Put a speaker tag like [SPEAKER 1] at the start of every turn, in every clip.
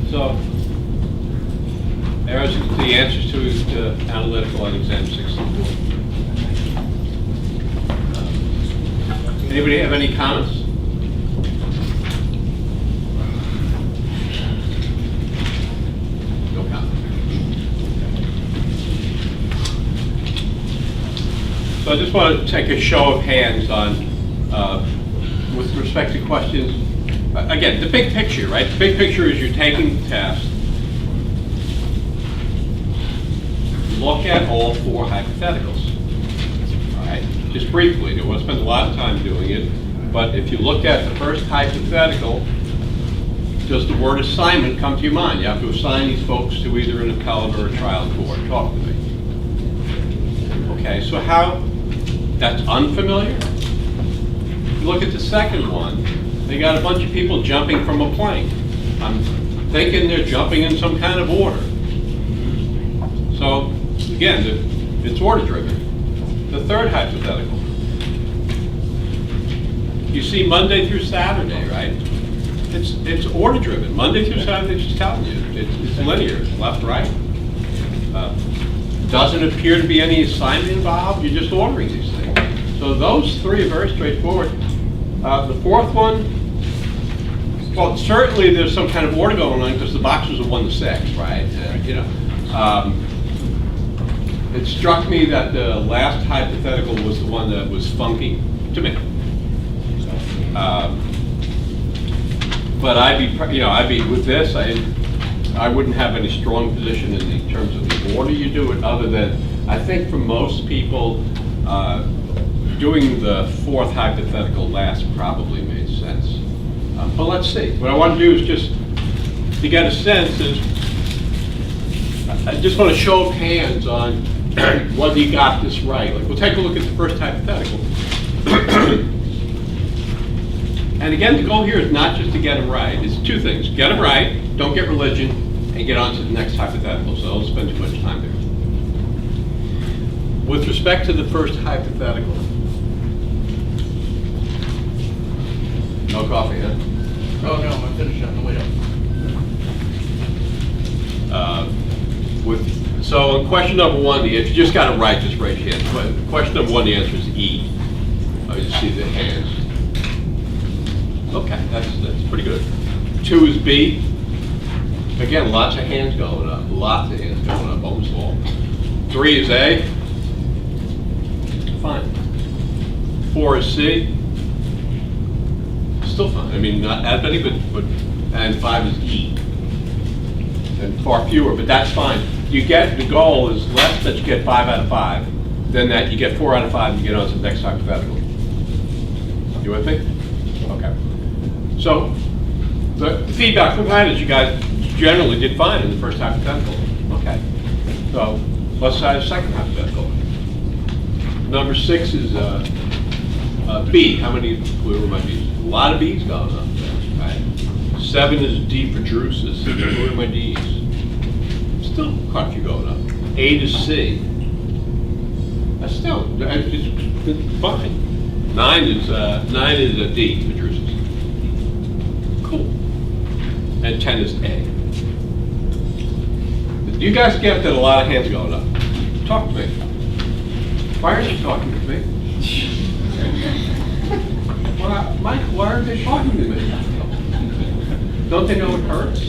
[SPEAKER 1] So there's the answers to analytical and exam 64. Anybody have any comments? No comments. So I just want to take a show of hands on, with respect to questions. Again, the big picture, right? The big picture is you're taking the test. Look at all 4 hypotheticals. All right? Just briefly, I don't want to spend a lot of time doing it, but if you look at the first hypothetical, does the word assignment come to your mind? You have to assign these folks to either an appellate or a trial court. Talk to me. Okay, so how? That's unfamiliar? You look at the second one, they got a bunch of people jumping from a plane. I'm thinking they're jumping in some kind of order. So, again, it's order driven. The third hypothetical. You see Monday through Saturday, right? It's order driven. Monday through Saturday, it's just telling you. It's linear, left, right. Doesn't appear to be any assignment involved. You're just ordering these things. So those 3 are very straightforward. The fourth one, well, certainly there's some kind of order going on because the boxes are 1 to 6, right? You know, it struck me that the last hypothetical was the one that was funky to me. But I'd be with this. I wouldn't have any strong position in terms of the order you do it, other than I think for most people, doing the 4th hypothetical last probably made sense. But let's see. What I want to do is just to get a sense is, I just want to show of hands on whether you got this right. Like, we'll take a look at the first hypothetical. And again, the goal here is not just to get them right. It's 2 things. Get them right, don't get religion, and get on to the next hypothetical. So don't spend too much time there. With respect to the first hypothetical. No coffee, huh?
[SPEAKER 2] Oh, no, I'm finished on the way up.
[SPEAKER 1] So on question number 1, if you just got it right, just raise your hand. But question number 1, the answer is E. I just see the hands. Okay, that's pretty good. 2 is B. Again, lots of hands going up. Lots of hands going up, almost all. 3 is A. Fine. 4 is C. Still fine. I mean, not as many, but and 5 is E. And far fewer, but that's fine. You get, the goal is less that you get 5 out of 5, than that you get 4 out of 5 and you get on to the next hypothetical. You with me? Okay. So, the feedback from that is you guys generally did fine in the first hypothetical. Okay. So, let's try the second hypothetical. Number 6 is B. How many, where were my B's? A lot of B's going on there, right? 7 is D for Drusus. Where are my D's? Still quite a few going up. 8 is C. That's still, it's fine. 9 is a D for Drusus. Cool. And 10 is A. You guys get that a lot of hands going up. Talk to me. Why aren't you talking to me? Well, Mike, why aren't they talking to me? Don't they know it hurts?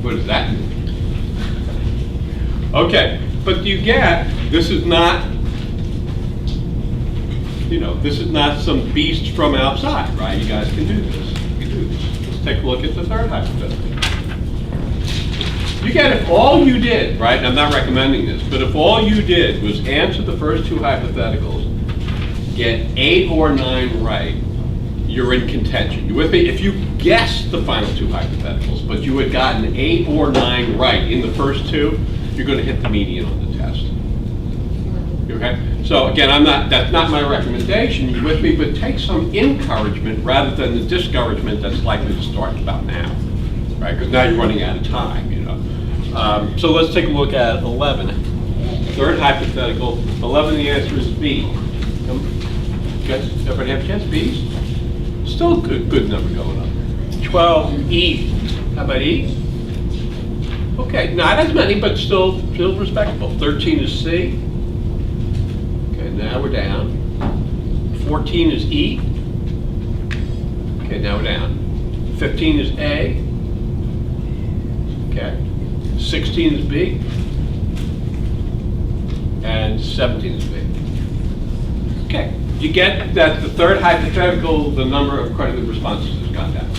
[SPEAKER 1] What does that mean? Okay, but you get, this is not, this is not some beast from outside, right? You guys can do this. You can do this. Let's take a look at the third hypothetical. You get, if all you did, right, and I'm not recommending this, but if all you did was answer the first 2 hypotheticals, get 8 or 9 right, you're in contention. You with me? If you guessed the final 2 hypotheticals, but you had gotten 8 or 9 right in the first 2, you're going to hit the median on the test. Okay? So again, that's not my recommendation, you with me, but take some encouragement rather than the discouragement that's likely to start about now, right? Because now you're running out of time, So let's take a look at 11. Third hypothetical, 11, the answer is B. Everybody have a chance? B's? Still a good number going up. 12, E. How about E? Okay, not as many, but still respectable. 13 is C. Okay, now we're down. 14 is E. Okay, now we're down. 15 is A. Okay. 16 is B. And 17 is B. Okay, you get that the third hypothetical, the number of credited responses has gone down.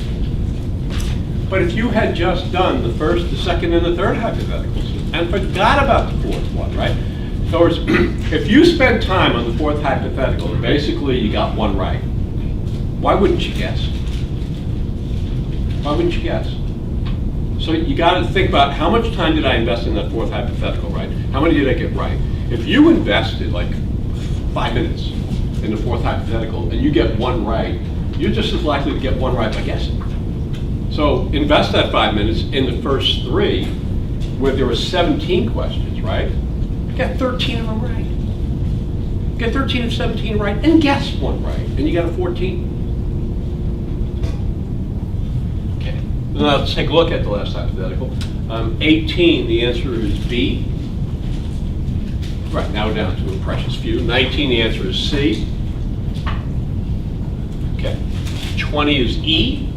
[SPEAKER 1] But if you had just done the first, the second, and the third hypotheticals and forgot about the fourth one, right? In other words, if you spent time on the fourth hypothetical and basically you got one right, why wouldn't you guess? Why wouldn't you guess? So you got to think about how much time did I invest in that fourth hypothetical, right? How many did I get right? If you invested like 5 minutes in the fourth hypothetical and you get one right, you're just as likely to get one right by guessing. So invest that 5 minutes in the first three, where there were 17 questions, right? Get 13 of them right. Get 13 of 17 right, and guess one right, and you got a 14. Okay. Now let's take a look at the last hypothetical. 18, the answer is B. Right, now we're down to a precious few. 19, the answer is C. Okay. 20 is E.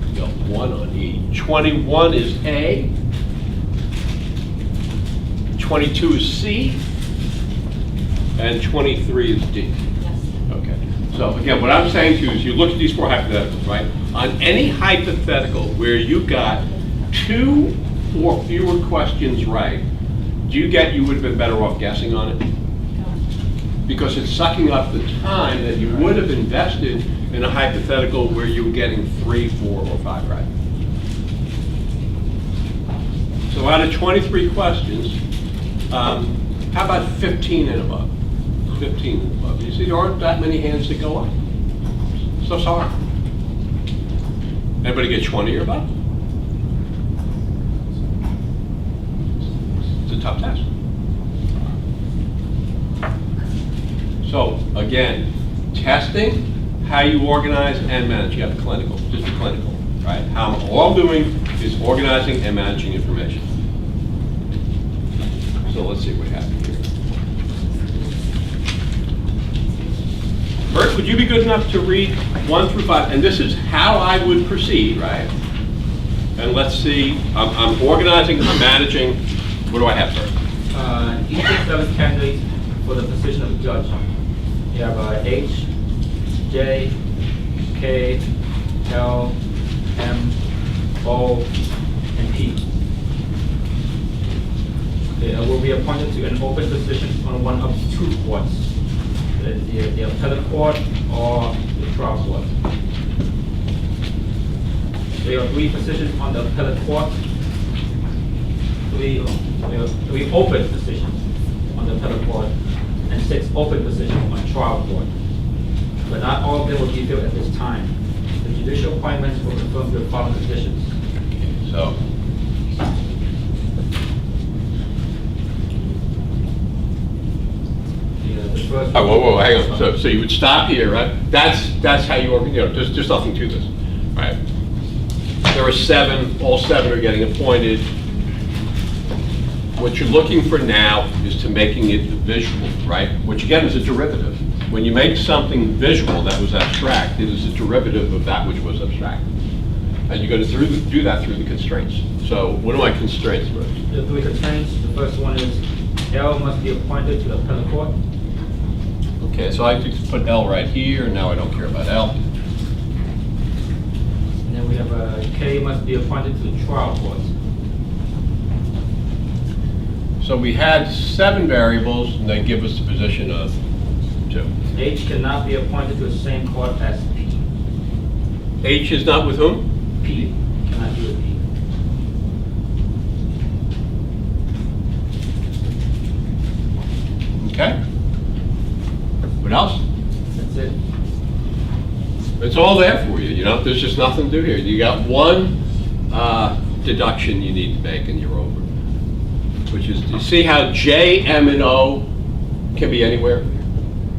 [SPEAKER 1] We got 1 on E. 21 is A. 22 is C. And 23 is D.
[SPEAKER 3] Yes.
[SPEAKER 1] Okay. So again, what I'm saying to you is you look at these four hypotheticals, right? On any hypothetical where you got 2 or fewer questions right, do you get you would have been better off guessing on it? Because it's sucking up the time that you would have invested in a hypothetical where you were getting 3, 4, or 5 right. So out of 23 questions, how about 15 and above? 15 and above. You see, there aren't that many hands that go up. So sorry. Anybody get 20 or above? It's a tough test. So again, testing, how you organize and manage. You have a clinical, just a clinical, right? How all I'm doing is organizing and managing information. So let's see what happened here. Bert, would you be good enough to read 1 through 5? And this is how I would proceed, right? And let's see, I'm organizing, I'm managing. What do I have, Bert?
[SPEAKER 4] Each of 7 candidates for the position of judge. You have H, J, K, L, M, O, and P. They will be appointed to an open position on one of 2 courts, the appellate court or the trial court. There are 3 positions on the appellate court, 3 open positions on the appellate court, and 6 open positions on trial court. But not all of them will be filled at this time. The judicial appointments will confirm the following positions.
[SPEAKER 1] So,
[SPEAKER 4] The first.
[SPEAKER 1] oh, whoa, hang on. So you would stop here, right? That's how you organize. There's nothing to this, right? There are 7. All 7 are getting appointed. What you're looking for now is to making it visual, right? Which again is a derivative. When you make something visual that was abstract, it is a derivative of that which was abstract. And you're going to do that through the constraints. So what are my constraints, Rich?
[SPEAKER 4] The 3 constraints, the first one is L must be appointed to the appellate court.
[SPEAKER 1] Okay, so I could put L right here, and now I don't care about L.
[SPEAKER 4] And then we have K must be appointed to the trial court.
[SPEAKER 1] So we had 7 variables, and they give us the position of 2.
[SPEAKER 4] H cannot be appointed to the same court as P.
[SPEAKER 1] H is not with whom?
[SPEAKER 4] P cannot be with P.
[SPEAKER 1] Okay. What else?
[SPEAKER 4] That's it.
[SPEAKER 1] It's all there for you, there's just nothing to do here. You got 1 deduction you need to make, and you're over. Which is, you see how J, M, and O can be anywhere?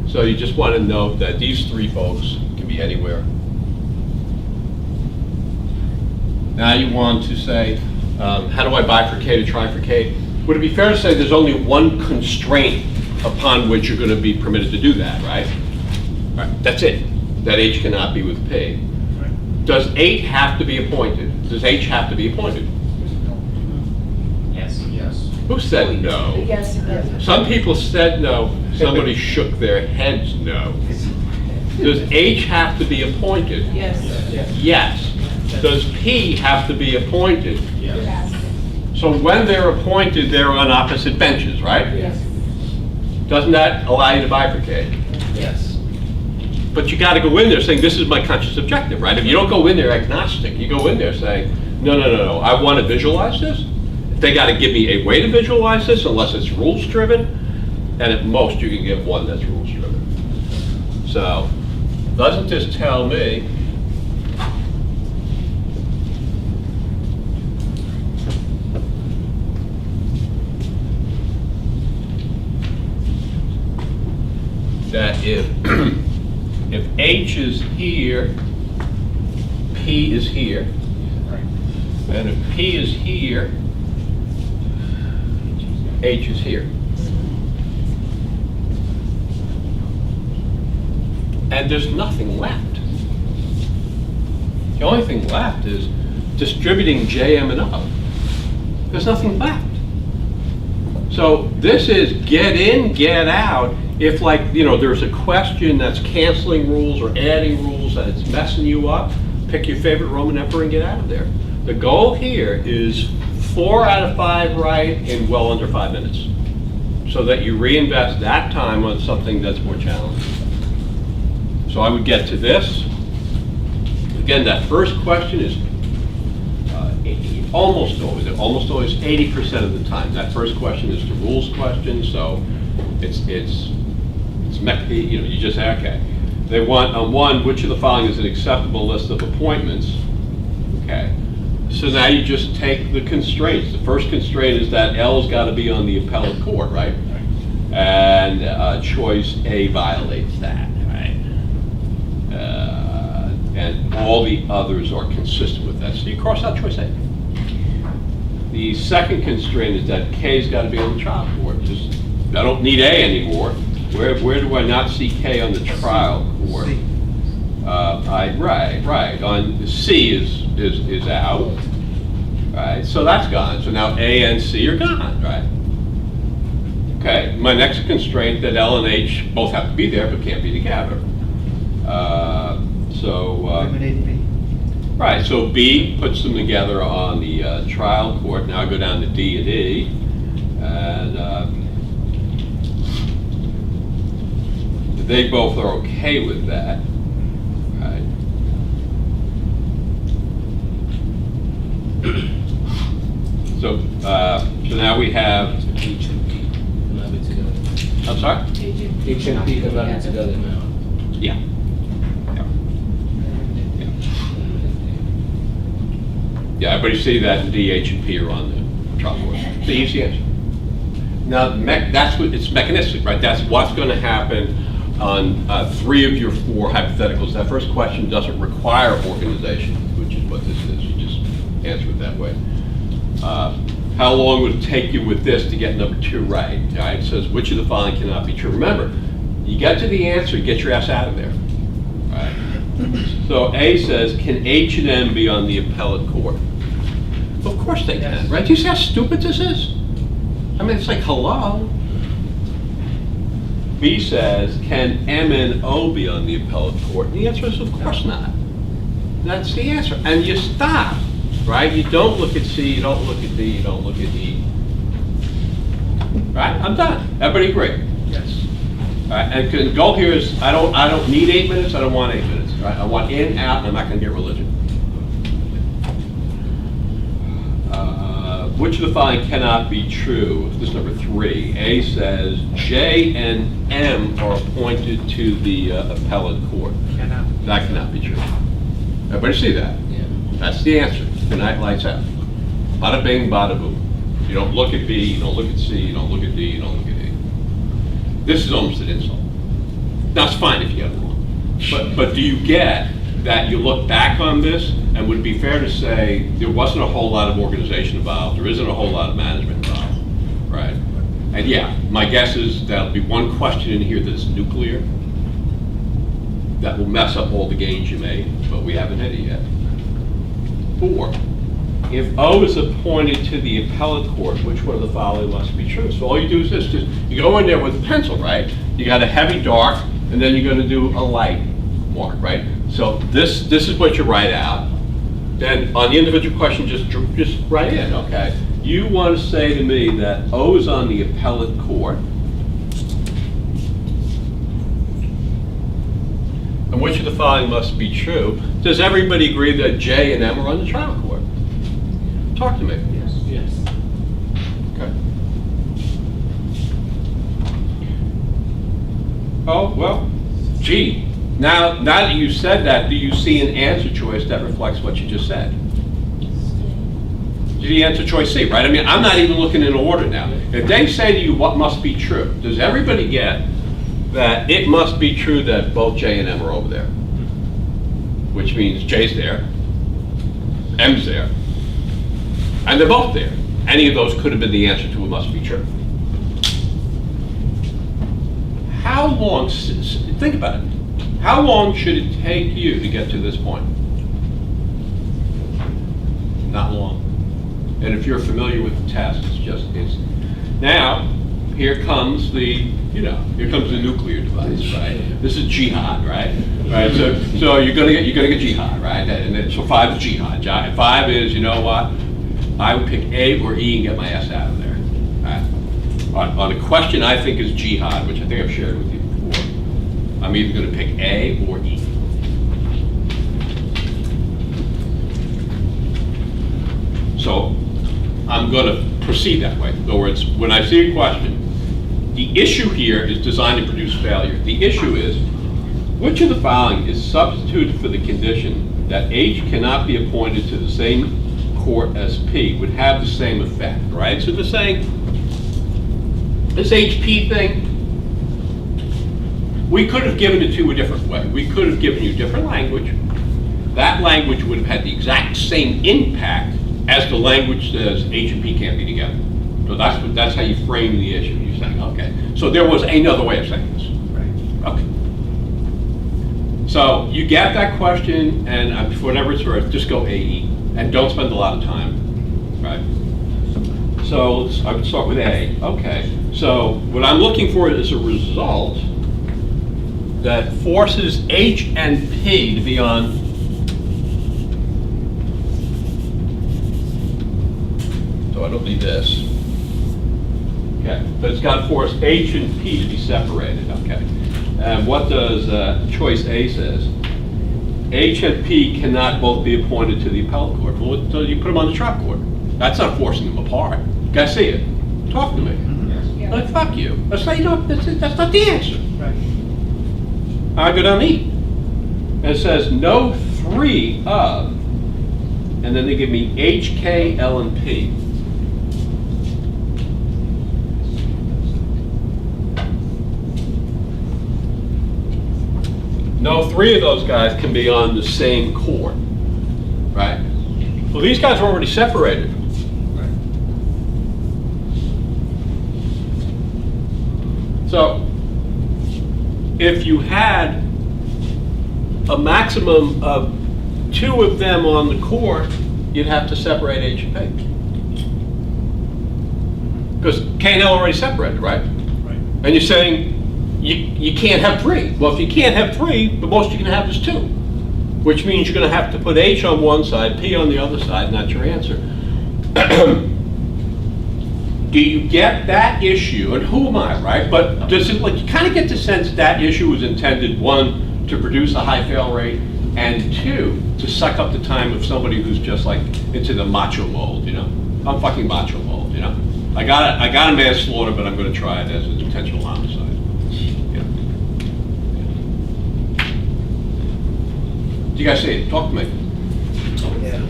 [SPEAKER 1] So you just want to note that these 3 folks can be anywhere. Now you want to say, how do I bifurcate or trifurcate? Would it be fair to say there's only one constraint upon which you're going to be permitted to do that, right? Right, that's it. That H cannot be with P. Does 8 have to be appointed? Does H have to be appointed?
[SPEAKER 4] Yes. Yes.
[SPEAKER 1] Who said no?
[SPEAKER 3] Yes, yes.
[SPEAKER 1] Some people said no. Somebody shook their heads no. Does H have to be appointed?
[SPEAKER 3] Yes.
[SPEAKER 1] Yes. Does P have to be appointed?
[SPEAKER 3] Yes.
[SPEAKER 1] So when they're appointed, they're on opposite benches, right?
[SPEAKER 3] Yes.
[SPEAKER 1] Doesn't that allow you to bifurcate?
[SPEAKER 4] Yes.
[SPEAKER 1] But you got to go in there saying, this is my conscious objective, right? If you don't go in there agnostic, you go in there saying, no, I want to visualize this. They got to give me a way to visualize this unless it's rules driven. And at most, you can get one that's rules driven. So, doesn't this tell me that if H is here, P is here, and if P is here, H is here. And there's nothing left. The only thing left is distributing J, M, and O. There's nothing left. So this is get in, get out. If there's a question that's canceling rules or adding rules and it's messing you up, pick your favorite Roman emperor and get out of there. The goal here is 4 out of 5 right in well under 5 minutes, so that you reinvest that time on something that's more challenging. So I would get to this. Again, that first question is almost always 80% of the time. That first question is the rules question, so you just say, okay. They want on 1, which of the following is an acceptable list of appointments? Okay. So now you just take the constraints. The first constraint is that L's got to be on the appellate court, right? And choice A violates that, right? And all the others are consistent with that. So you cross out choice A. The second constraint is that K's got to be on the trial court. I don't need A anymore. Where do I not see K on the trial court? Right. On C is out. Right. So that's gone. So now A and C are gone. Right. Okay. My next constraint that L and H both have to be there but can't be together.
[SPEAKER 5] Eliminate B.
[SPEAKER 1] Right. So B puts them together on the trial court. Now I go down to D and E, and they both are okay with that. Right. So now we have.
[SPEAKER 6] H and P cannot be together.
[SPEAKER 1] I'm sorry.
[SPEAKER 6] H and P cannot be together now.
[SPEAKER 1] Yeah. Yeah, everybody see that D, H, and P are on the trial court. The easy answer. Now, it's mechanistic, right? That's what's going to happen on 3 of your 4 hypotheticals. That first question doesn't require organization, which is what this is. You just answer it that way. How long would it take you with this to get number 2 right? Right? It says, which of the following cannot be true? Remember, you get to the answer, get your ass out of there. Right? So A says, can H and M be on the appellate court? Of course they can, right? Do you see how stupid this is? I mean, it's like, hello. B says, can M and O be on the appellate court? And the answer is, of course not. That's the answer. And you stop, right? You don't look at C, you don't look at D, you don't look at E. Right? I'm done. Everybody agree?
[SPEAKER 5] Yes.
[SPEAKER 1] All right, and the goal here is, I don't need 8 minutes, I don't want 8 minutes. Right? I want in, out, and I'm not going to get religion. Which of the following cannot be true? This is number 3. A says J and M are appointed to the appellate court. That cannot be true. Everybody see that?
[SPEAKER 6] Yeah.
[SPEAKER 1] That's the answer. Good night, lights out. Bada bing, bada boom. You don't look at B, you don't look at C, you don't look at D, you don't look at E. This is almost an insult. Now, it's fine if you get it wrong. But do you get that you look back on this And would it be fair to say there wasn't a whole lot of organization involved, there isn't a whole lot of management involved, right? And yeah, my guess is there'll be one question in here that's nuclear that will mess up all the gains you made, but we haven't hit it yet. 4, if O is appointed to the appellate court, which one of the following must be true? So all you do is this, just, you go in there with a pencil, right? You got a heavy dark, and then you're gonna do a light mark, right? So this is what you write out. Then on the individual question, just write in, okay? You want to say to me that O is on the appellate court, and which of the following must be true? Does everybody agree that J and M are on the trial court? Talk to me.
[SPEAKER 6] Yes. Yes.
[SPEAKER 1] Okay. Oh, well, gee. Now that you said that, do you see an answer choice that reflects what you just said? The answer choice C, right? I mean, I'm not even looking in order now. If they say to you what must be true, does everybody get that it must be true that both J and M are over there? Which means J's there, M's there, and they're both there. Any of those could have been the answer to it must be true. How long, think about it, how long should it take you to get to this point? Not long. And if you're familiar with the test, it's now, here comes the nuclear device, right? This is jihad, right? Right. So you're gonna get jihad, right? And then, so 5 is jihad. 5 is, you know what? I would pick A or E and get my S out of there. Right? On a question I think is jihad, which I think I've shared with you before, I'm either going to pick A or E. So I'm going to proceed that way. In other words, when I see a question, the issue here is designed to produce failure. The issue is, which of the following is substituted for the condition that H cannot be appointed to the same court as P would have the same effect, right? So they're saying, this HP thing, we could have given it to you a different way. We could have given you different language. That language would have had the exact same impact as the language says H and P can't be together. So that's how you frame the issue. You're saying, okay, so there was another way of saying this.
[SPEAKER 6] Right.
[SPEAKER 1] Okay. So you get that question, and for whatever it's worth, just go AE, and don't spend a lot of time, right? So I would start with A. Okay. So what I'm looking for is a result that forces H and P to be on so I don't need this. Okay, but it's got to force H and P to be separated, okay. And what does choice A says? H and P cannot both be appointed to the appellate court. Well, so you put them on the trial court. That's not forcing them apart. You guys see it? Talk to me.
[SPEAKER 3] Yeah.
[SPEAKER 1] Like, fuck you. That's not, that's not the answer.
[SPEAKER 3] Right.
[SPEAKER 1] I go down E. And it says no 3 of, and then they give me H, K, L, and P. No 3 of those guys can be on the same court, right? Well, these guys are already separated. So, if you had a maximum of 2 of them on the court, you'd have to separate H and P. Because K and L are already separated, right?
[SPEAKER 3] Right.
[SPEAKER 1] And you're saying you can't have 3. Well, if you can't have 3, the most you can have is 2. Which means you're going to have to put H on one side, P on the other side, and that's your answer. Do you get that issue? And who am I, right? But does it, like, you kind of get the sense that issue was intended, 1, to produce a high fail rate, and 2, to suck up the time of somebody who's just like into the macho mold, you know? I'm fucking macho mold, you know? I got a manslaughter, but I'm going to try it as an intentional homicide. You know? Do you guys see it? Talk to me.
[SPEAKER 6] Yeah.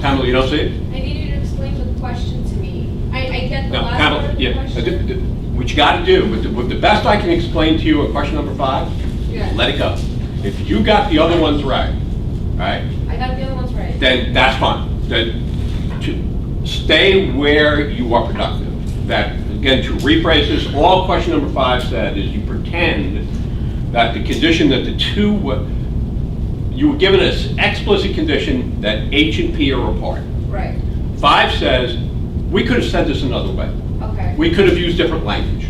[SPEAKER 1] Pamela, you don't see it?
[SPEAKER 3] I need you to explain the question to me. I get the
[SPEAKER 1] No,
[SPEAKER 3] last
[SPEAKER 1] Pamela,
[SPEAKER 3] part of the
[SPEAKER 1] yeah.
[SPEAKER 3] question.
[SPEAKER 1] What you got to do, with the best I can explain to you on question number 5,
[SPEAKER 3] Yeah.
[SPEAKER 1] let it go. If you got the other ones right, right?
[SPEAKER 3] I got the other ones right.
[SPEAKER 1] Then that's fine. Then to stay where you are productive. That, again, to rephrase this, all question number 5 said is you pretend that the condition that the two, you were given an explicit condition that H and P are apart.
[SPEAKER 3] Right,
[SPEAKER 1] 5 says, we could have said this another way.
[SPEAKER 3] okay.
[SPEAKER 1] We could have used different language.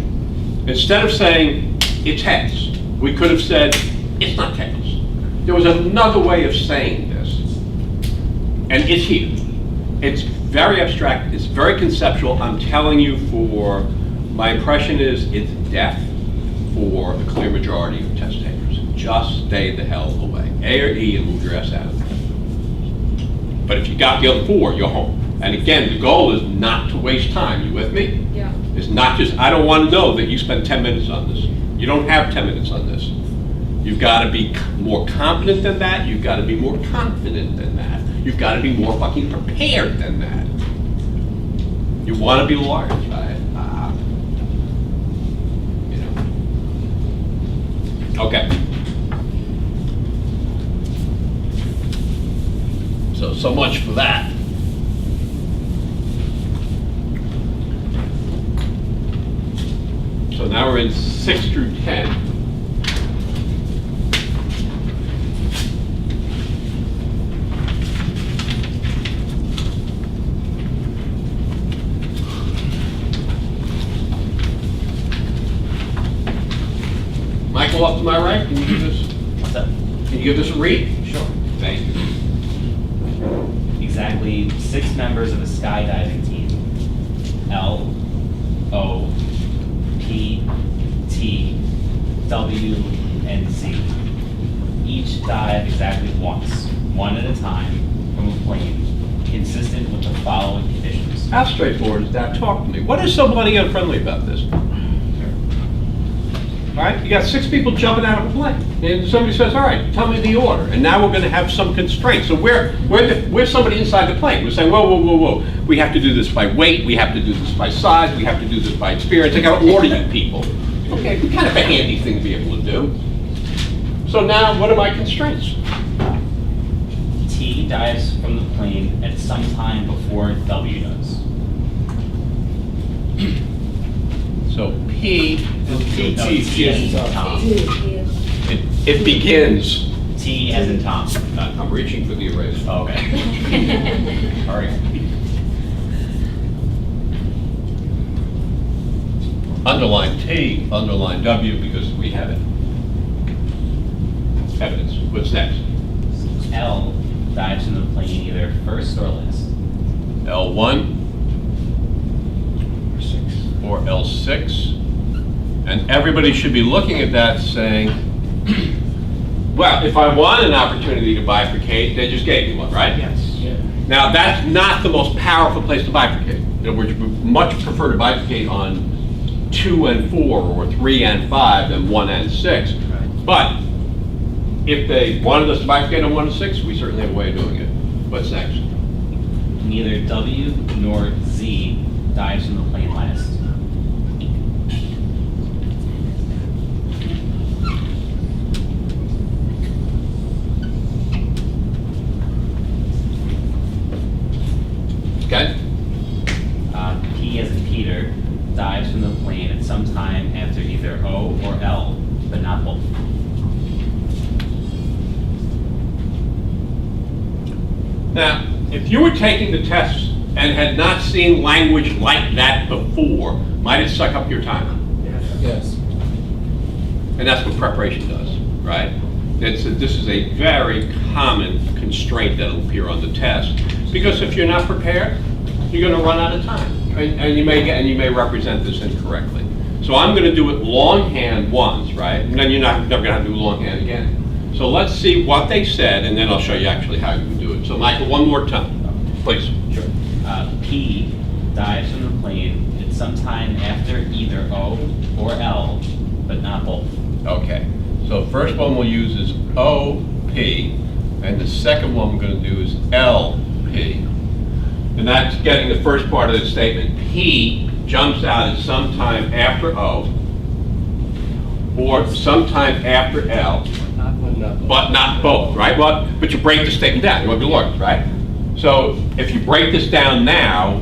[SPEAKER 1] Instead of saying, it's heads, we could have said, it's not tails. There was another way of saying this. And it's here. It's very abstract, it's very conceptual. I'm telling you, my impression is it's death for the clear majority of test takers. Just stay the hell away. A or E and move your ass out. But if you got the other 4, you're home. And again, the goal is not to waste time. You with me?
[SPEAKER 3] Yeah.
[SPEAKER 1] It's not just, I don't want to know that you spent 10 minutes on this. You don't have 10 minutes on this. You've got to be more competent than that. You've got to be more confident than that. You've got to be more fucking prepared than that. You want to be lawyers, right? You know. Okay. So much for that. So now we're in 6 through 10. Michael, up to my right, can you give this?
[SPEAKER 5] What's that?
[SPEAKER 1] Can you give this a read?
[SPEAKER 5] Sure.
[SPEAKER 1] Thank you.
[SPEAKER 5] Exactly 6 members of a skydiving team. L, O, P, T, W, and Z. Each dive exactly once, one at a time, from a plane, consistent with the following conditions.
[SPEAKER 1] How straightforward is that? Talk to me. What is so bloody unfriendly about this? All right, you got 6 people jumping out of a plane, and somebody says, all right, tell me the order, and now we're gonna have some constraints. So we're somebody inside the plane. We're saying, whoa, whoa, whoa, whoa. We have to do this by weight, we have to do this by size, we have to do this by experience. I gotta order you people. Okay, kind of a handy thing to be able to do. So now, what are my constraints?
[SPEAKER 5] T dives from the plane at some time before W does.
[SPEAKER 1] So P is
[SPEAKER 5] No, T as in Tom.
[SPEAKER 1] it begins.
[SPEAKER 5] T as in Tom.
[SPEAKER 1] I'm reaching for the eraser.
[SPEAKER 5] Oh, okay. All right.
[SPEAKER 1] Underline T, underline W, because we have it. Evidence. What's next?
[SPEAKER 5] L dives from the plane either first or last.
[SPEAKER 1] L1 or L6. And everybody should be looking at that saying, well, if I want an opportunity to bifurcate, they just gave me one, right?
[SPEAKER 5] Yes.
[SPEAKER 1] Now, that's not the most powerful place to bifurcate. In other words, we much prefer to bifurcate on 2 and 4 or 3 and 5 than 1 and 6.
[SPEAKER 5] Right.
[SPEAKER 1] But if they wanted us to bifurcate on 1 and 6, we certainly have a way of doing it. What's next?
[SPEAKER 5] Neither W nor Z dives from the plane last.
[SPEAKER 1] Okay?
[SPEAKER 5] P as in Peter dives from the plane at some time after either O or L, but not both.
[SPEAKER 1] Now, if you were taking the test and had not seen language like that before, might it suck up your time?
[SPEAKER 6] Yes.
[SPEAKER 1] And that's what preparation does, right? This is a very common constraint that'll appear on the test, because if you're not prepared, you're going to run out of time, and you may represent this incorrectly. So I'm going to do it longhand once, right? And then you're never going to have to do longhand again. So let's see what they said, and then I'll show you actually how you would do it. So Michael, one more time, please.
[SPEAKER 5] Sure. P dives from the plane at some time after either O or L, but not both.
[SPEAKER 1] Okay, so first one we'll use is OP, and the second one we're going to do is LP. And that's getting the first part of the statement. P jumps out at some time after O, or sometime after L, but not both, right? But you break the statement down, you want to be lawyers, right? So if you break this down now,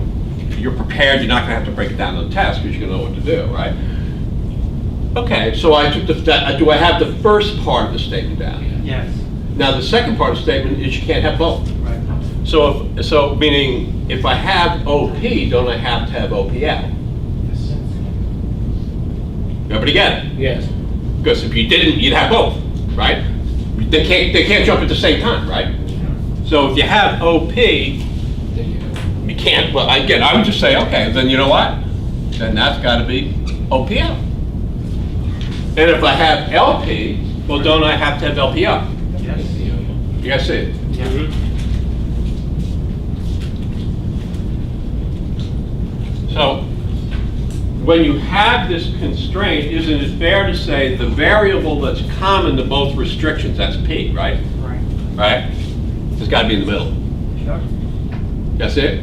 [SPEAKER 1] you're prepared, you're not gonna have to break it down on the test, because you're gonna know what to do, right? Okay, so I took do I have the first part of the statement down?
[SPEAKER 2] Yes.
[SPEAKER 1] Now, the second part of the statement is you can't have both.
[SPEAKER 2] Right.
[SPEAKER 1] So meaning, if I have OP, don't I have to have OPL? Everybody get it?
[SPEAKER 6] Yes.
[SPEAKER 1] Because if you didn't, you'd have both, right? They can't jump at the same time, right? So if you have OP, you can't, well, again, I would just say, okay, then you know what? Then that's gotta be OPL. And if I have LP, well, don't I have to have LPL?
[SPEAKER 2] Yes.
[SPEAKER 1] You guys see it? So, when you have this constraint, isn't it fair to say the variable that's common to both restrictions, that's P, right?
[SPEAKER 2] Right.
[SPEAKER 1] Right? It's gotta be in the middle.
[SPEAKER 2] Sure.
[SPEAKER 1] That's it.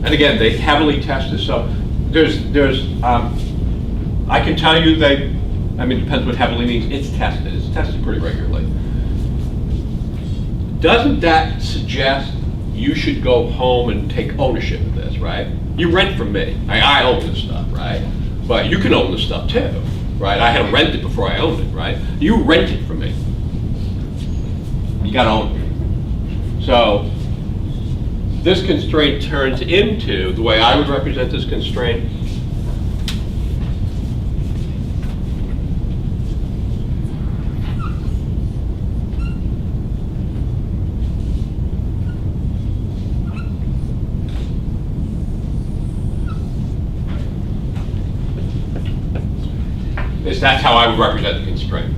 [SPEAKER 1] And again, they heavily test this, so I can tell you it depends what heavily means, it's tested pretty regularly. Doesn't that suggest you should go home and take ownership of this, right? You rent from me, I own this stuff, right? But you can own this stuff too, right? I had to rent it before I owned it, right? You rent it from me. You gotta own it. So, this constraint turns into, the way I would represent this constraint, that's how I would represent the constraint,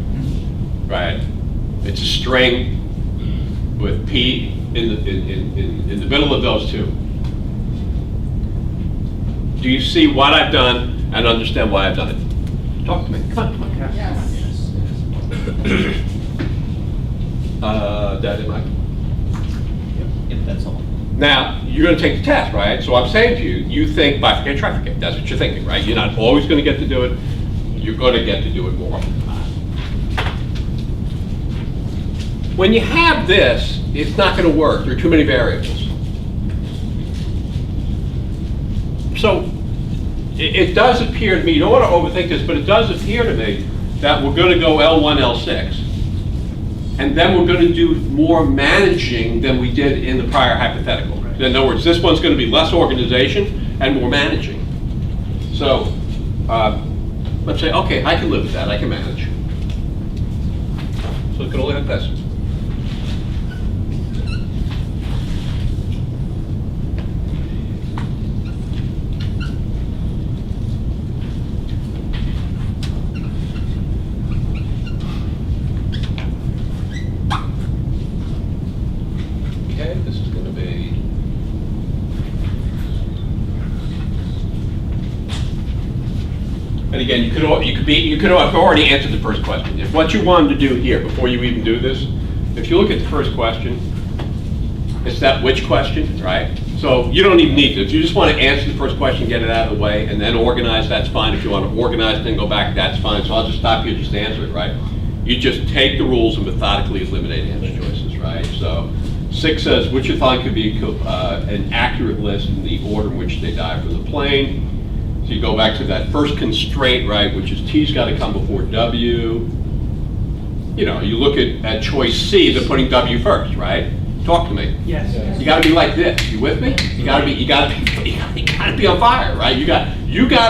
[SPEAKER 1] right? It's a string with P in the middle of those two. Do you see what I've done and understand why I've done it? Talk to me. Come on.
[SPEAKER 3] Yes.
[SPEAKER 1] That is Mike.
[SPEAKER 5] Yep, that's all.
[SPEAKER 1] Now, you're going to take the test, right? So I'm saying to you, you think bifurcate, trifurcate. That's what you're thinking, right? You're not always going to get to do it. You're going to get to do it more. When you have this, it's not going to work. There are too many variables. So it does appear to me, you don't want to overthink this, but it does appear to me that we're going to go L1, L6. And then we're going to do more managing than we did in the prior hypothetical. In other words, this one's going to be less organization and more managing. So let's say, okay, I can live with that, I can manage. So it's going to look like this. Okay, this is going to be and again, you could have already answered the first question. If what you wanted to do here, before you even do this, if you look at the first question, it's that which question, right? So you don't even need this. You just want to answer the first question, get it out of the way, and then organize, that's fine. If you want to organize, then go back, that's fine. So I'll just stop here, just answer it, right? You just take the rules and methodically eliminate answer choices, right? So 6 says, which you thought could be an accurate list in the order in which they die from the plane. So you go back to that first constraint, right, which is T's got to come before W. You know, you look at choice C, they're putting W first, right? Talk to me.
[SPEAKER 2] Yes.
[SPEAKER 1] You got to be like this. You with me? You got to be on fire, right? You got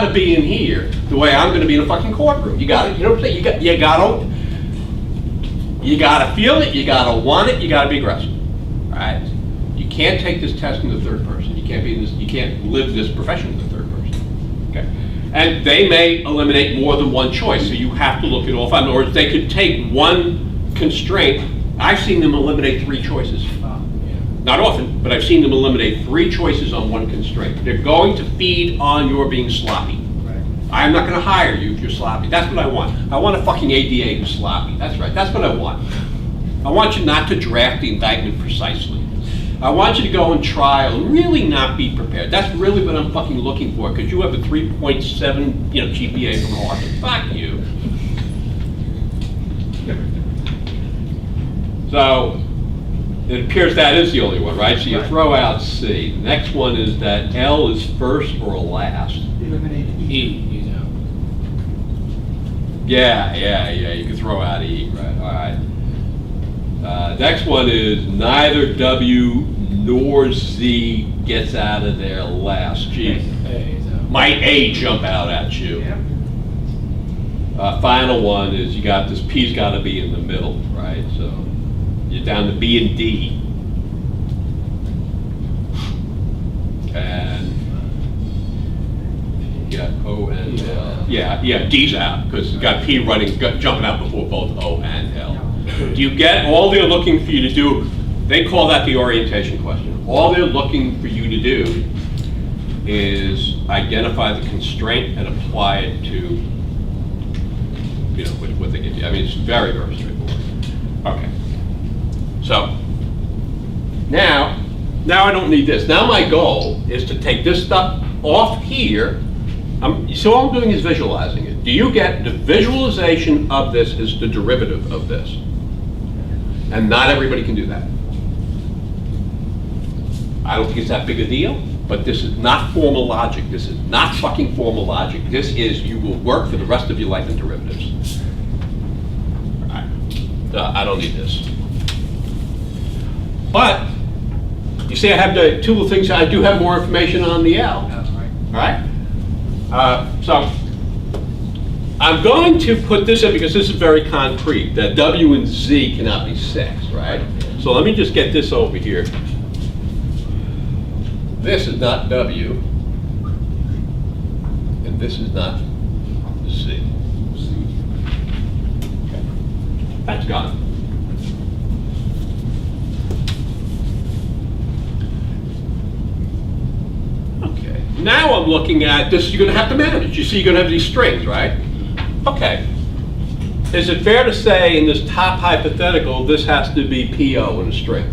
[SPEAKER 1] to be in here the way I'm going to be in a fucking courtroom. You got to, you know what I'm saying? You got to feel it. You got to want it. You got to be aggressive, right? You can't take this test in the third person. You can't be in this. You can't live this profession in the third person. Okay, and they may eliminate more than one choice, so you have to look at all 5. In other words, they could take one constraint. I've seen them eliminate 3 choices. Not often, but I've seen them eliminate 3 choices on one constraint. They're going to feed on your being sloppy.
[SPEAKER 2] Right.
[SPEAKER 1] I'm not going to hire you if you're sloppy. That's what I want. I want a fucking ADA who's sloppy. That's right. That's what I want. I want you not to draft the indictment precisely. I want you to go on trial and really not be prepared. That's really what I'm fucking looking for, because you have a 3.7, GPA from Harvard. Fuck you. So it appears that is the only one, right? So you
[SPEAKER 4] Right.
[SPEAKER 1] throw out C. The next one is that L is first or last.
[SPEAKER 6] Eliminate E.
[SPEAKER 2] he's out.
[SPEAKER 1] Yeah, you can throw out E, right, all right. Next one is neither W nor Z gets out of there last. Gee,
[SPEAKER 2] Hey, he's out.
[SPEAKER 1] might A jump out at you. Final one is you got this P's got to be in the middle, right? So you're down to B and D. And you got O and L. Yeah, D's out because you got P jumping out before both O and L. Do you get all they're looking for you to do? They call that the orientation question. All they're looking for you to do is identify the constraint and apply it to, you know, what they give you. I mean, it's very, very straightforward. Okay. So, now I don't need this. Now my goal is to take this stuff off here. So all I'm doing is visualizing it. Do you get the visualization of this is the derivative of this? And not everybody can do that. I don't think it's that big a deal, but this is not formal logic. This is not fucking formal logic. This is, you will work for the rest of your life in derivatives. All right. I don't need this. But, you see I have the two little things, I do have more information on the L. All right? So, I'm going to put this in because this is very concrete, that W and Z cannot be 6, right? So let me just get this over here. This is not W, and this is not Z. Okay. That's gone. Okay. Now I'm looking at this, you're going to have to manage. You see, you're going to have these strings, right? Okay. Is it fair to say in this top hypothetical, this has to be PO in a string?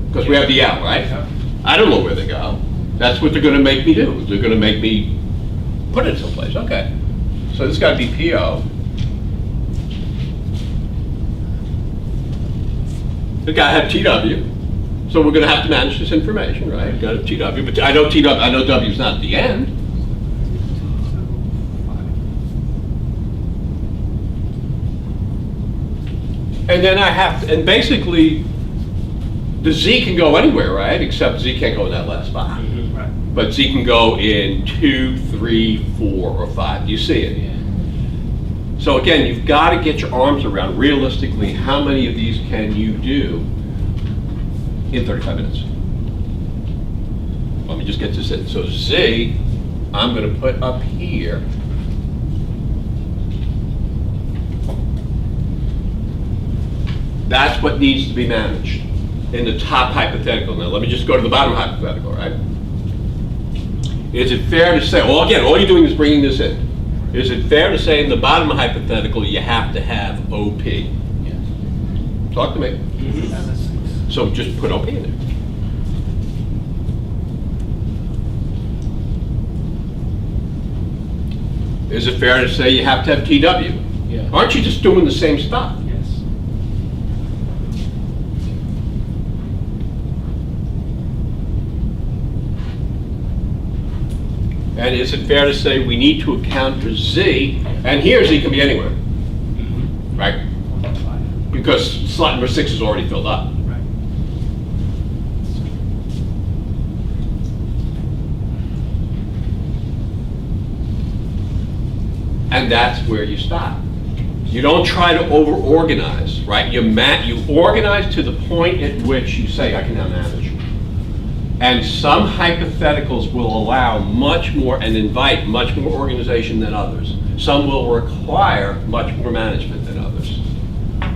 [SPEAKER 1] Because we have the L, right? I don't know where they go. That's what they're going to make me do. They're going to make me put it someplace. Okay. So this got to be PO. It's got to have TW. So we're going to have to manage this information, right? Got to have TW. But I know W is not at the end. And then I have to, and basically, the Z can go anywhere, right? Except Z can't go in that last spot.
[SPEAKER 4] Right.
[SPEAKER 1] But Z can go in 2, 3, 4, or 5. Do you see it? So again, you've got to get your arms around, realistically, how many of these can you do in 35 minutes? Let me just get this in. So Z, I'm going to put up here. That's what needs to be managed in the top hypothetical. Now, let me just go to the bottom hypothetical, right? Is it fair to say, well, again, all you're doing is bringing this in. Is it fair to say in the bottom hypothetical you have to have OP?
[SPEAKER 2] Yes.
[SPEAKER 1] Talk to me. So just put OP in there. Is it fair to say you have to have TW?
[SPEAKER 2] Yeah.
[SPEAKER 1] Aren't you just doing the same stuff?
[SPEAKER 2] Yes.
[SPEAKER 1] And is it fair to say we need to account for Z, and here Z can be anywhere, right? Because slot number 6 is already filled up.
[SPEAKER 2] Right.
[SPEAKER 1] And that's where you stop. You don't try to over-organize, right? You organize to the point at which you say, I can now manage. And some hypotheticals will allow much more and invite much more organization than others. Some will require much more management than others.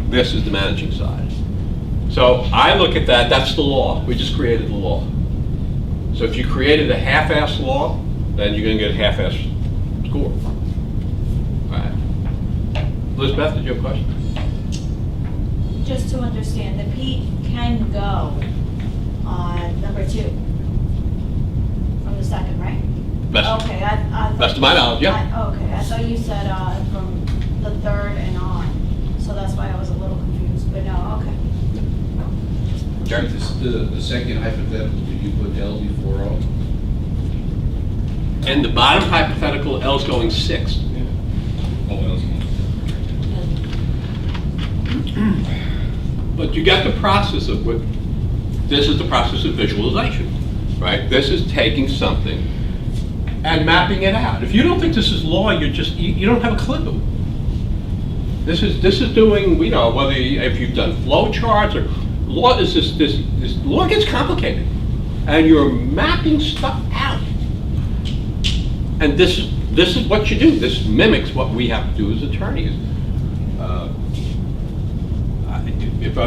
[SPEAKER 1] This is the managing side. So I look at that, that's the law. We just created the law. So if you created a half-ass law, then you're going to get a half-ass score. All right. Elizabeth, did you have a question?
[SPEAKER 7] Just to understand, the P can go on number 2 from the second, right?
[SPEAKER 1] Best,
[SPEAKER 7] Okay, I
[SPEAKER 1] best of my knowledge, yeah.
[SPEAKER 7] Okay, I thought you said from the third and on, so that's why I was a little confused, but no, okay.
[SPEAKER 1] Sure.
[SPEAKER 6] The second hypothetical, did you put L before O?
[SPEAKER 1] And the bottom hypothetical, L's going sixth.
[SPEAKER 6] Oh, L's.
[SPEAKER 1] But you get the process of what, this is the process of visualization, right? This is taking something and mapping it out. If you don't think this is law, you don't have a clue. This is doing, whether if you've done flow charts or law is this law gets complicated, and you're mapping stuff out. And this is what you do. This mimics what we have to do as attorneys. If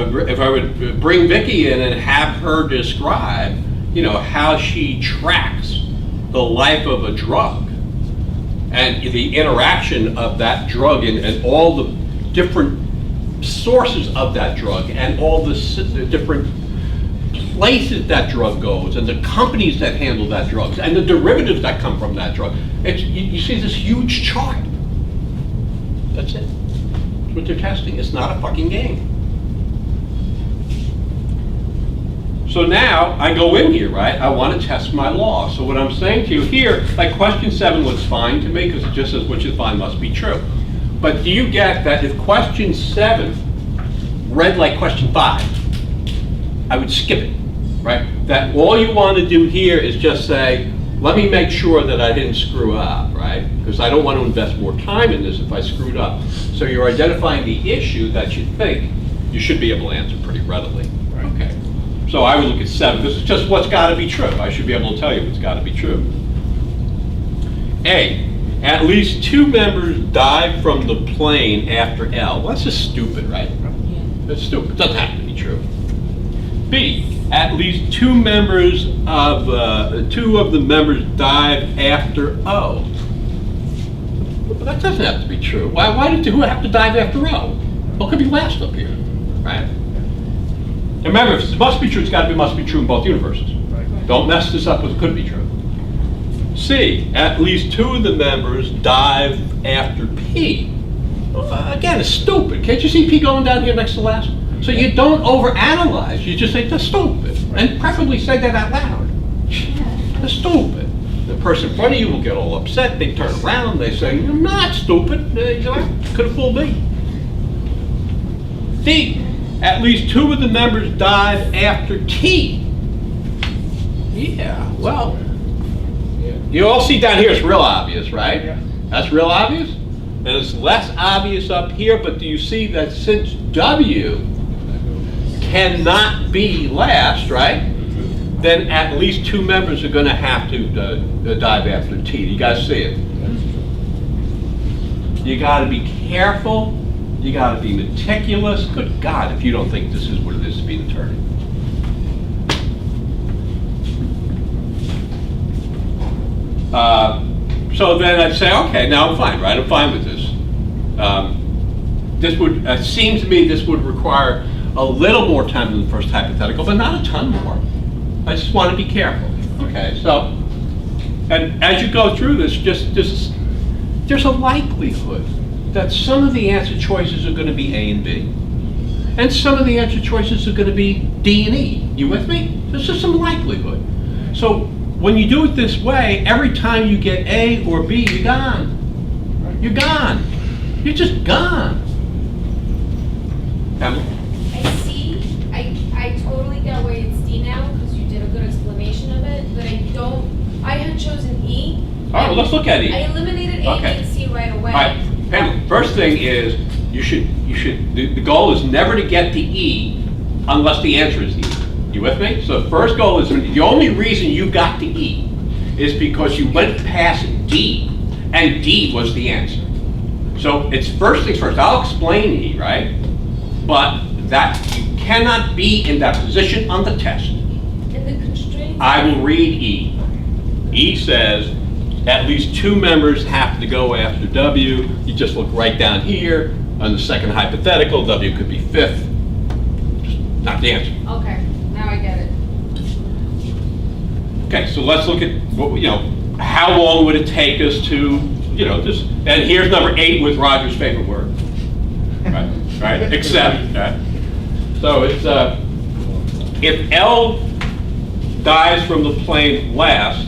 [SPEAKER 1] I would bring Vicki in and have her describe, how she tracks the life of a drug and the interaction of that drug and all the different sources of that drug and all the different places that drug goes and the companies that handle that drug and the derivatives that come from that drug. You see this huge chart. That's it. That's what they're testing. It's not a fucking game. So now I go in here, right? I want to test my law. So what I'm saying to you here, like question 7 looks fine to me because it just says what you find must be true. But do you get that if question 7 read like question 5, I would skip it, right? That all you want to do here is just say, let me make sure that I didn't screw up, right? Because I don't want to invest more time in this if I screwed up. So you're identifying the issue that you think you should be able to answer pretty readily. Okay. So I would look at 7. This is just what's got to be true. I should be able to tell you what's got to be true. A, at least 2 members died from the plane after L. Well, that's just stupid, right? That's stupid. It doesn't have to be true. B, at least 2 members of 2 of the members died after O. Well, that doesn't have to be true. Why did who have to die after O? What could be last up here, right? And remember, if it must be true, it's got to must be true in both universes. Right. Don't mess this up with could be true. C, at least 2 of the members died after P. Well, again, it's stupid. Can't you see P going down here next to last? So you don't overanalyze. You just say, that's stupid. And preferably say that out loud. That's stupid. The person in front of you will get all upset. They turn around. They say, you're not stupid. Could have fooled me. D, at least 2 of the members died after T. Yeah, well, you all see down here it's real obvious, right? Yeah. That's real obvious. And it's less obvious up here, but do you see that since W cannot be last, right? Then at least 2 members are going to have to dive after T. You guys see it? You got to be careful. You got to be meticulous. Good God, if you don't think this is what it is to be an attorney. So then I'd say, okay, now I'm fine, right? I'm fine with this. This would seem to me this would require a little more time than the first hypothetical, but not a ton more. I just want to be careful. Okay, so, and as you go through this, there's a likelihood that some of the answer choices are going to be A and B, and some of the answer choices are going to be D and E. You with me? There's just some likelihood. So when you do it this way, every time you get A or B, you're gone. You're gone. You're just gone. Emma?
[SPEAKER 3] I totally get why it's D now, because you did a good explanation of it, but I had chosen E.
[SPEAKER 1] All right, well, let's look at E.
[SPEAKER 3] I eliminated A, B, and C right away.
[SPEAKER 1] All right, Pamela, first thing is, the goal is never to get to E unless the answer is E. You with me? So the first goal is, the only reason you got to E is because you went past D, and D was the answer. So it's first things first. I'll explain E, right? But that you cannot be in that position on the test.
[SPEAKER 3] And the constraints.
[SPEAKER 1] I will read E. E says, at least 2 members have to go after W. You just look right down here on the second hypothetical. W could be 5th. Just not the answer.
[SPEAKER 3] Okay, now I get it.
[SPEAKER 1] Okay, so let's look at what how long would it take us to, just, and here's number 8 with Roger's favorite word. Right, except, right? So it's if L dies from the plane last,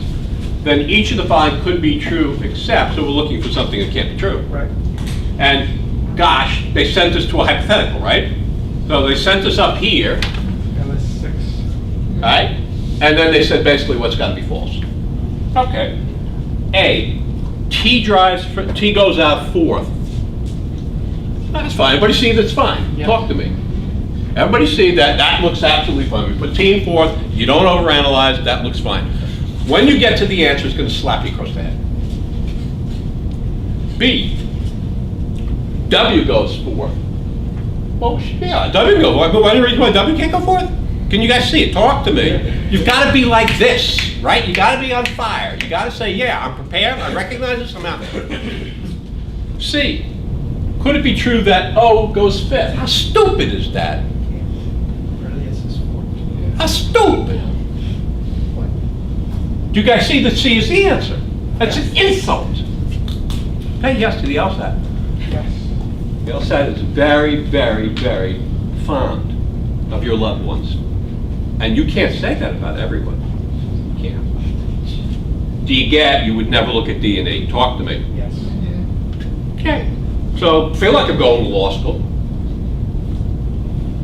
[SPEAKER 1] then each of the following could be true except, so we're looking for something that can't be true.
[SPEAKER 4] Right.
[SPEAKER 1] And gosh, they sent us to a hypothetical, right? So they sent us up here,
[SPEAKER 4] LS6.
[SPEAKER 1] right? And then they said basically what's got to be false. Okay. A, T goes out fourth. That's fine. Everybody see that's fine?
[SPEAKER 4] Yeah.
[SPEAKER 1] Talk to me. Everybody see that? That looks absolutely fine. We put T in fourth. You don't overanalyze. That looks fine. When you get to the answer, it's going to slap you across the head. B, W goes fourth. Well, yeah, W goes fourth. But why the reason why W can't go fourth? Can you guys see it? Talk to me. You've got to be like this, right? You got to be on fire. You got to say, yeah, I'm prepared. I recognize this. I'm out there. C, could it be true that O goes fifth? How stupid is that? How stupid. Do you guys see that C is the answer? That's an insult. Say yes to the LSAT.
[SPEAKER 4] Yes.
[SPEAKER 1] The LSAT is very, very, very fond of your loved ones. And you can't say that about everyone. You can't. Do you get, you would never look at D and E. Talk to me.
[SPEAKER 4] Yes.
[SPEAKER 1] Okay. So, feel like I'm going to law school.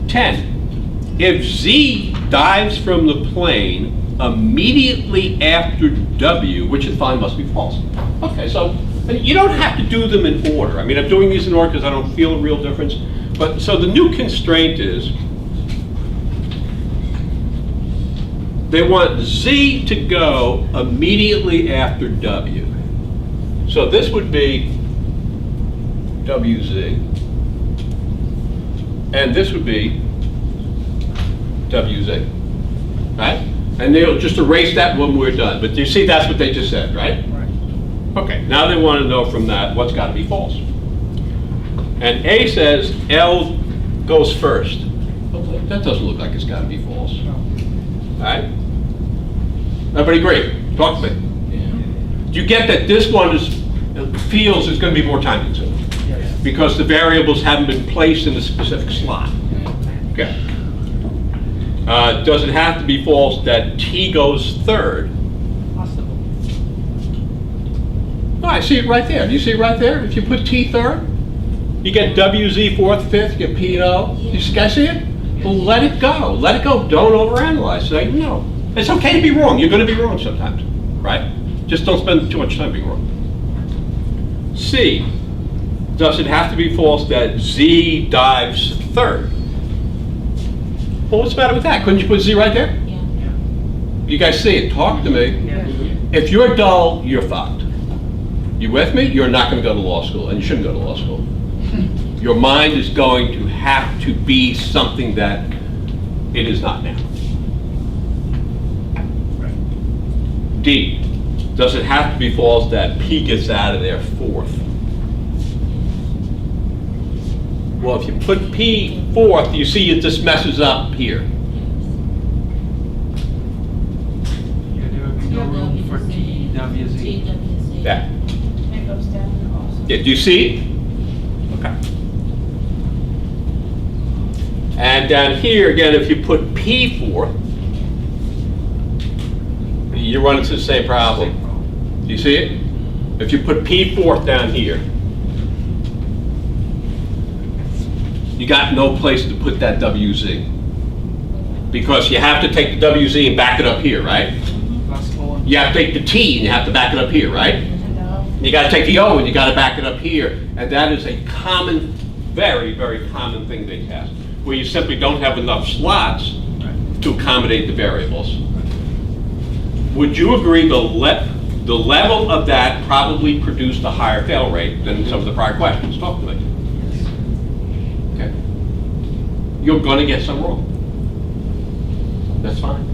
[SPEAKER 1] 10. If Z dives from the plane immediately after W, which is fine, must be false. Okay, so you don't have to do them in order. I mean, I'm doing these in order because I don't feel a real difference. But so the new constraint is they want Z to go immediately after W. So this would be WZ. And this would be WZ, right? And they'll just erase that when we're done. But you see, that's what they just said, right?
[SPEAKER 4] Right.
[SPEAKER 1] Okay, now they want to know from that what's got to be false. And A says L goes first. Well, that doesn't look like it's got to be false.
[SPEAKER 4] No.
[SPEAKER 1] All right? Everybody agree? Talk to me. Do you get that this one feels it's going to be more time consuming?
[SPEAKER 4] Yes.
[SPEAKER 1] Because the variables haven't been placed in a specific slot. Okay. Does it have to be false that T goes third?
[SPEAKER 4] Possible.
[SPEAKER 1] No, I see it right there. Do you see it right there? If you put T third, you get WZ fourth, fifth, you get P and O. You guys see it? Well, let it go. Let it go. Don't overanalyze. Say, no. It's okay to be wrong. You're going to be wrong sometimes, right? Just don't spend too much time being wrong. C, does it have to be false that Z dives third? Well, what's the matter with that? Couldn't you put Z right there?
[SPEAKER 7] Yeah.
[SPEAKER 1] You guys see it. Talk to me.
[SPEAKER 4] Yeah.
[SPEAKER 1] If you're dull, you're fucked. You with me? You're not going to go to law school, and you shouldn't go to law school. Your mind is going to have to be something that it is not now. D, does it have to be false that P gets out of there fourth? Well, if you put P fourth, you see it just messes up here.
[SPEAKER 4] Yeah, there would be no room for TWZ.
[SPEAKER 1] Yeah.
[SPEAKER 7] It goes down also.
[SPEAKER 1] Yeah, do you see it? Okay. And down here, again, if you put P fourth, you run into the same problem. Do you see it? If you put P fourth down here, you got no place to put that WZ. Because you have to take the WZ and back it up here, right?
[SPEAKER 4] Possible.
[SPEAKER 1] You have to take the T and you have to back it up here, right?
[SPEAKER 7] And,
[SPEAKER 1] You gotta take the O and you gotta back it up here. And that is a common, very, very common thing they test, where you simply don't have enough slots to accommodate the variables. Would you agree the level of that probably produced a higher fail rate than some of the prior questions? Talk to me. Okay. You're gonna get some wrong. That's fine.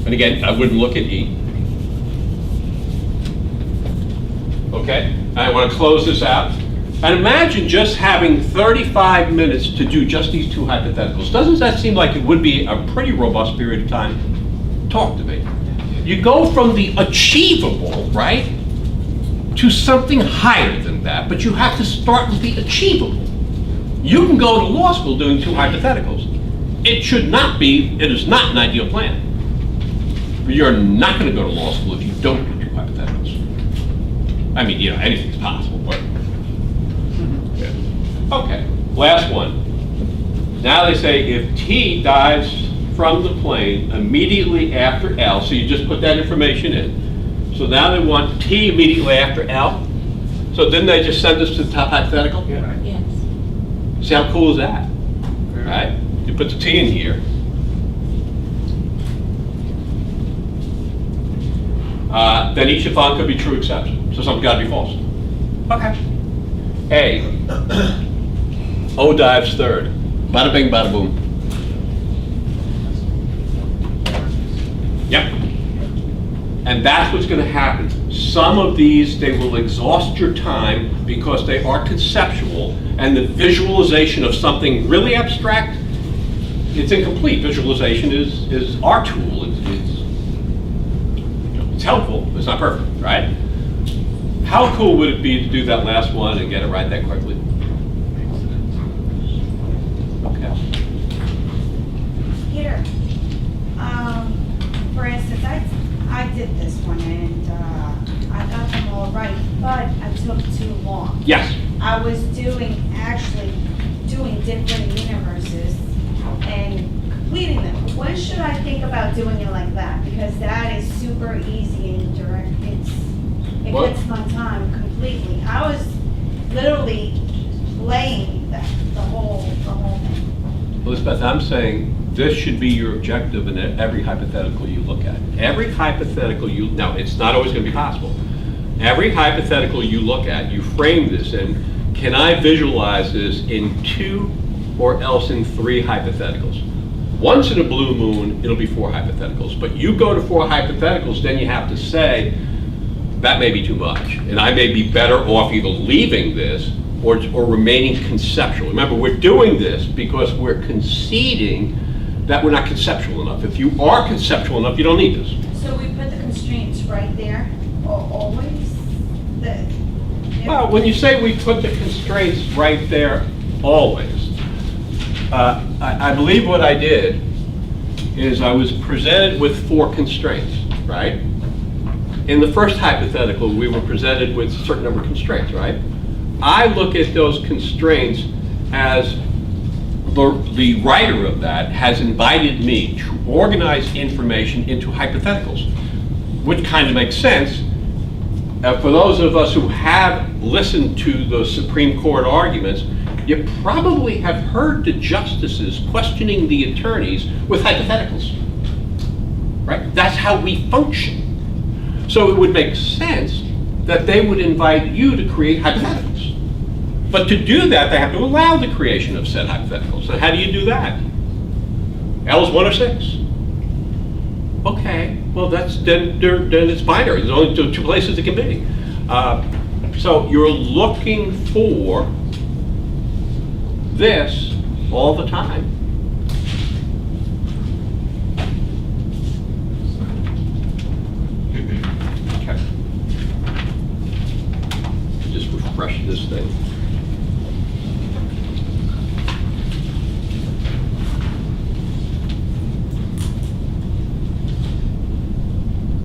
[SPEAKER 1] And again, I wouldn't look at E. Okay, I want to close this out. And imagine just having 35 minutes to do just these two hypotheticals. Doesn't that seem like it would be a pretty robust period of time? Talk to me. You go from the achievable, right, to something higher than that, but you have to start with the achievable. You can go to law school doing 2 hypotheticals. It should not be, it is not an ideal plan. You're not gonna go to law school if you don't do 2 hypotheticals. I mean, you know, anything's possible, but. Yeah. Okay, last one. Now they say if T dives from the plane immediately after L, so you just put that information in. So now they want T immediately after L. So didn't they just send us to the top hypothetical?
[SPEAKER 2] Yeah.
[SPEAKER 3] Yes.
[SPEAKER 1] See how cool is that? Right? You put the T in here. Then each if on could be true exception. So something gotta be false. Okay. A. O dives third. Bada bing, bada boom. Yep. And that's what's gonna happen. Some of these, they will exhaust your time because they are conceptual, and the visualization of something really abstract, it's incomplete. Visualization is our tool. It's helpful, it's not perfect, right? How cool would it be to do that last one and get it right that quickly? Okay.
[SPEAKER 7] Peter, for instance, I did this one and I got them all right, but I took too long.
[SPEAKER 1] Yes.
[SPEAKER 7] I was actually doing different universes and completing them. When should I think about doing it like that? Because that is super easy and direct. It
[SPEAKER 1] What?
[SPEAKER 7] gets my time completely. I was literally playing the whole thing.
[SPEAKER 1] Elizabeth, I'm saying this should be your objective in every hypothetical you look at. Every hypothetical now it's not always going to be possible. Every hypothetical you look at, you frame this in, can I visualize this in 2 or else in 3 hypotheticals? Once in a blue moon, it'll be 4 hypotheticals. But you go to 4 hypotheticals, then you have to say, that may be too much. And I may be better off either leaving this or remaining conceptual. Remember, we're doing this because we're conceding that we're not conceptual enough. If you are conceptual enough, you don't need this.
[SPEAKER 7] So we put the constraints right there, always?
[SPEAKER 1] Well, when you say we put the constraints right there, always, I believe what I did is I was presented with 4 constraints, right? In the first hypothetical, we were presented with a certain number of constraints, right? I look at those constraints as the writer of that has invited me to organize information into hypotheticals, which kind of makes sense. For those of us who have listened to the Supreme Court arguments, you probably have heard the justices questioning the attorneys with hypotheticals, right? That's how we function. So it would make sense that they would invite you to create hypotheticals. But to do that, they have to allow the creation of said hypotheticals. So how do you do that? L is 1 or 6. Okay, well then it's binary. There's only 2 places it can be. So you're looking for this all the time. Okay. Just refresh this thing.